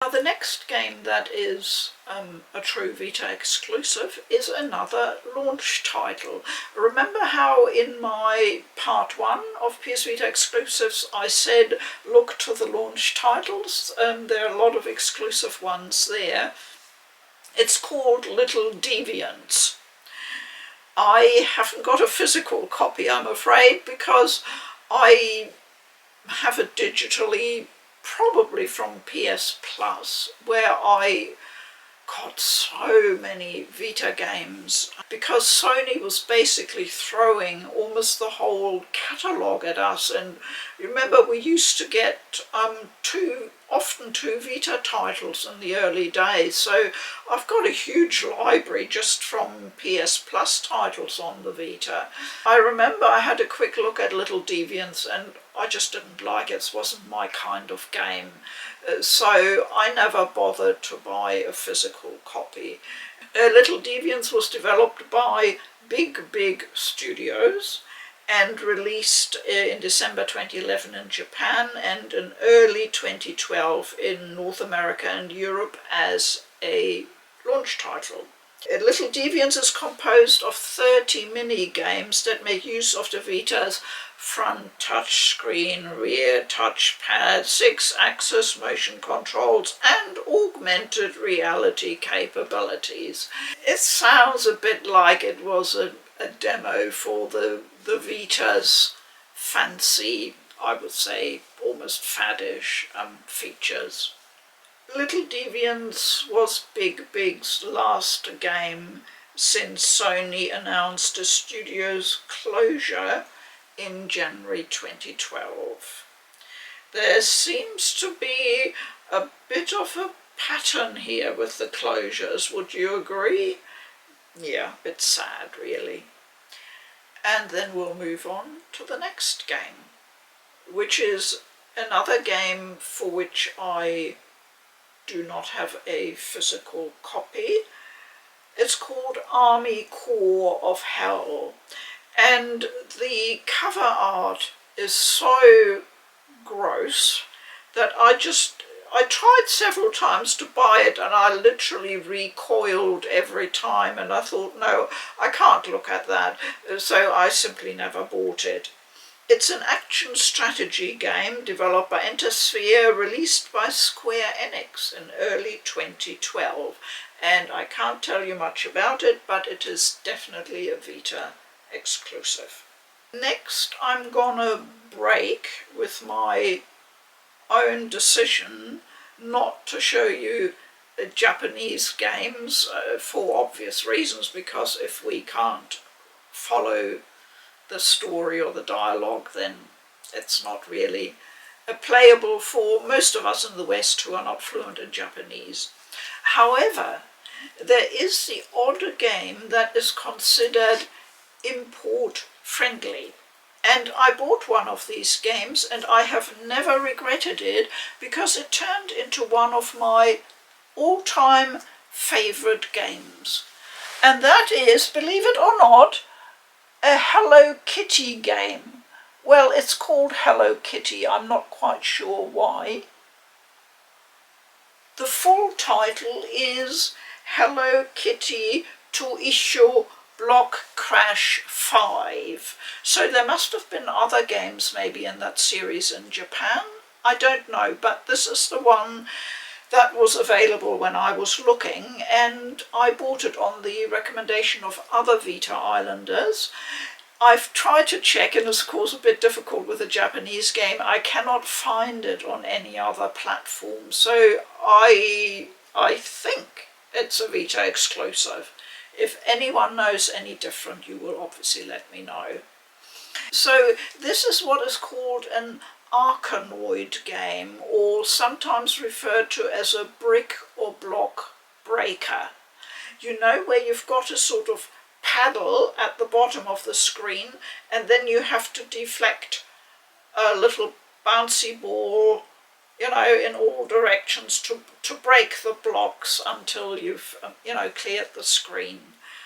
Now the next game that is a true Vita exclusive is another launch title. Remember how in my part 1 of PS Vita exclusives I said look to the launch titles? There are a lot of exclusive ones there. It's called Little Deviants. I haven't got a physical copy, I'm afraid, because I have it digitally, probably from PS Plus, where I got so many Vita games, because Sony was basically throwing almost the whole catalogue at us. And remember, we used to get often two Vita titles in the early days, so I've got a huge library just from PS Plus titles on the Vita. I remember I had a quick look at Little Deviants and I just didn't like it. It wasn't my kind of game, so I never bothered to buy a physical copy. Little Deviants was developed by big studios and released in December 2011 in Japan and in early 2012 in North America and Europe as a launch title. Little Deviants is composed of 30 mini-games that make use of the Vita's front touchscreen, rear touchpad, 6-axis motion controls and augmented reality capabilities. It sounds a bit like it was a demo for the Vita's fancy, I would say almost faddish features. Little Deviants was Big's last game since Sony announced the studio's closure in January 2012. There seems to be a bit of a pattern here with the closures, would you agree? Yeah, a bit sad really. And then we'll move on to the next game, which is another game for which I do not have a physical copy. It's called Army Corps of Hell, and the cover art is so gross that I tried several times to buy it and I literally recoiled every time, and I thought, no, I can't look at that, so I simply never bought it. It's an action strategy game developed by Intersphere, released by Square Enix in early 2012, and I can't tell you much about it, but it is definitely a Vita exclusive. Next, I'm gonna break with my own decision not to show you Japanese games for obvious reasons, because if we can't follow the story or the dialogue, then it's not really playable for most of us in the West who are not fluent in Japanese. However, there is the odd game that is considered import friendly, and I bought one of these games and I have never regretted it, because it turned into one of my all-time favourite games, and that is, believe it or not, a Hello Kitty game. Well, it's called Hello Kitty, I'm not quite sure why. The full title is Hello Kitty to Issue Block Crash 5. So there must have been other games maybe in that series in Japan. I don't know, but this is the one that was available when I was looking, and I bought it on the recommendation of other Vita Islanders. I've tried to check, and it's of course a bit difficult with a Japanese game. I cannot find it on any other platform, so I think it's a Vita exclusive. If anyone knows any different, you will obviously let me know. So this is what is called an Arkanoid game, or sometimes referred to as a brick or block breaker. You know, where you've got a sort of paddle at the bottom of the screen, and then you have to deflect a little bouncy ball, you know, in all directions to break the blocks until you've, you know, cleared the screen.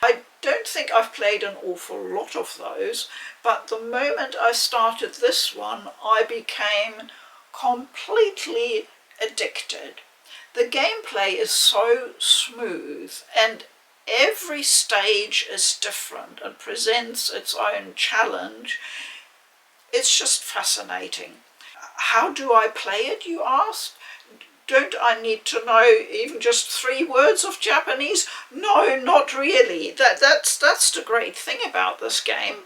I don't think I've played an awful lot of those, but the moment I started this one, I became completely addicted. The gameplay is so smooth, and every stage is different and presents its own challenge. It's just fascinating. How do I play it, you ask? Don't I need to know even just 3 words of Japanese? No, not really. That's the great thing about this game.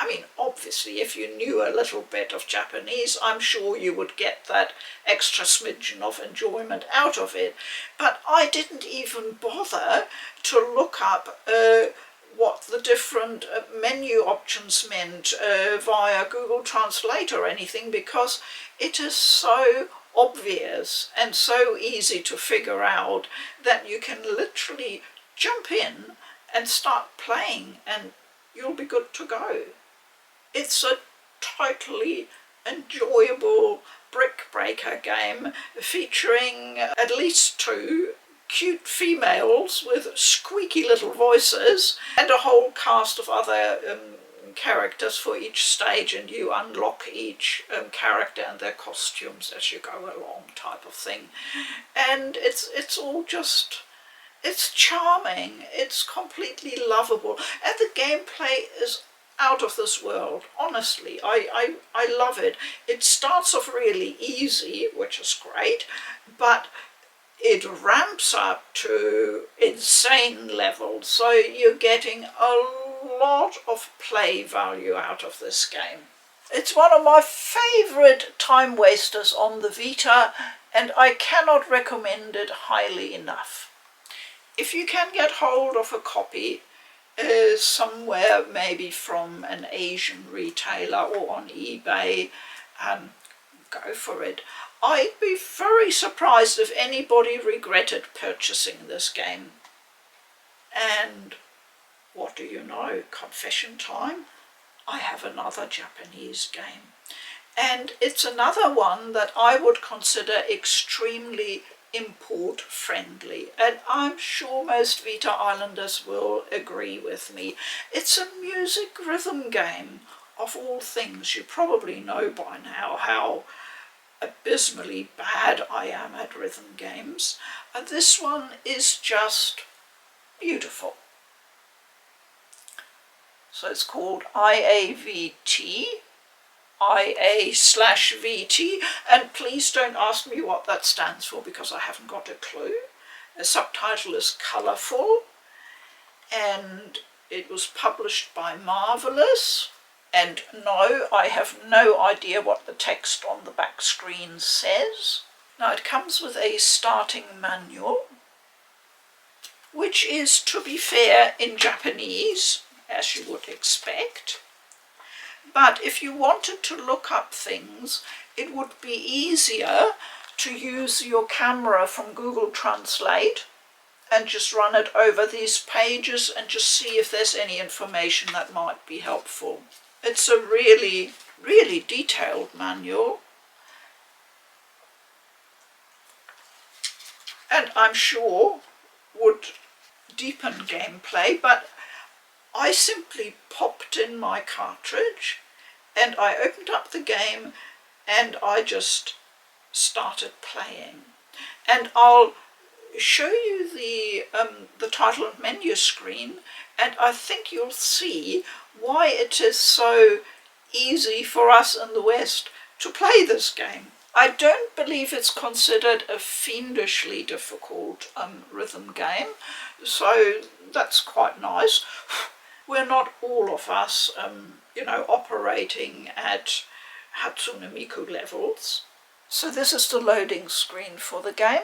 I mean, obviously, if you knew a little bit of Japanese, I'm sure you would get that extra smidgen of enjoyment out of it. But I didn't even bother to look up what the different menu options meant via Google Translate or anything, because it is so obvious and so easy to figure out that you can literally jump in and start playing and you'll be good to go. It's a totally enjoyable brick breaker game featuring at least 2 cute females with squeaky little voices and a whole cast of other characters for each stage, and you unlock each character and their costumes as you go along, type of thing. And it's all just, it's charming, it's completely lovable, and the gameplay is out of this world. Honestly, I love it. It starts off really easy, which is great, but it ramps up to insane levels, so you're getting a lot of play value out of this game. It's one of my favourite time wasters on the Vita, and I cannot recommend it highly enough. If you can get hold of a copy somewhere, maybe from an Asian retailer or on eBay, go for it. I'd be very surprised if anybody regretted purchasing this game. And what do you know? Confession time. I have another Japanese game. And it's another one that I would consider extremely import friendly, and I'm sure most Vita Islanders will agree with me. It's a music rhythm game. Of all things, you probably know by now how abysmally bad I am at rhythm games, and this one is just beautiful. So it's called IAVT, IA/VT, and please don't ask me what that stands for because I haven't got a clue. The subtitle is colourful, and it was published by Marvelous, and no, I have no idea what the text on the back screen says. Now it comes with a starting manual, which is, to be fair, in Japanese, as you would expect. But if you wanted to look up things, it would be easier to use your camera from Google Translate and just run it over these pages and just see if there's any information that might be helpful. It's a really, really detailed manual, and I'm sure would deepen gameplay, but I simply popped in my cartridge and I opened up the game and I just started playing. And I'll show you the title and menu screen, and I think you'll see why it is so easy for us in the West to play this game. I don't believe it's considered a fiendishly difficult rhythm game, so that's quite nice. We're not all of us, operating at Hatsune Miku levels. So this is the loading screen for the game.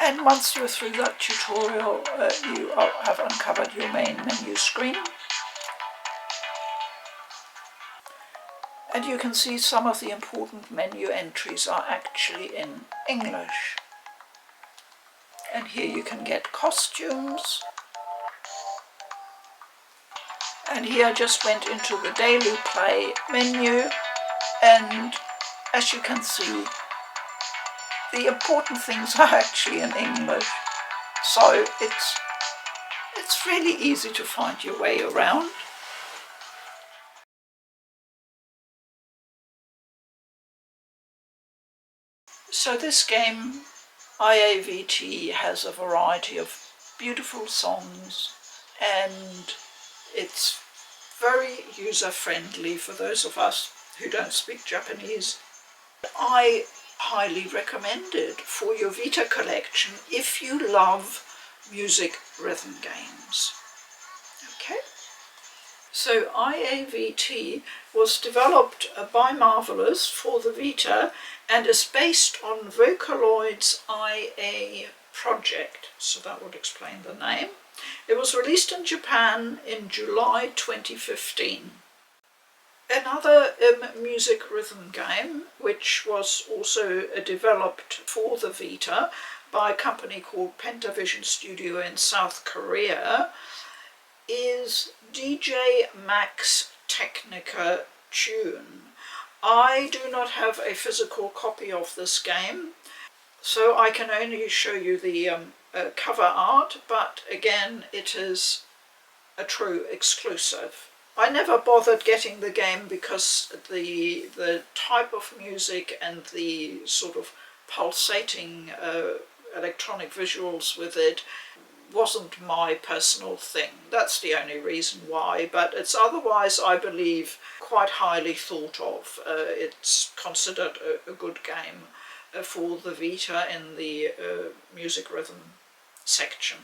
And once you're through that tutorial, you have uncovered your main menu screen. And you can see some of the important menu entries are actually in English. And here you can get costumes. And here I just went into the daily play menu, and as you can see, the important things are actually in English. So it's really easy to find your way around. So this game, IAVT, has a variety of beautiful songs, and it's very user-friendly for those of us who don't speak Japanese. I highly recommend it for your Vita collection if you love music rhythm games. Okay? So IAVT was developed by Marvelous for the Vita and is based on Vocaloid's IA project, so that would explain the name. It was released in Japan in July 2015. Another music rhythm game, which was also developed for the Vita by a company called Pentavision Studio in South Korea, is DJMax Technika Tune. I do not have a physical copy of this game, so I can only show you the cover art, but again, it is a true exclusive. I never bothered getting the game because the type of music and the sort of pulsating electronic visuals with it wasn't my personal thing. That's the only reason why, but it's otherwise, I believe, quite highly thought of. It's considered a good game for the Vita in the music rhythm section.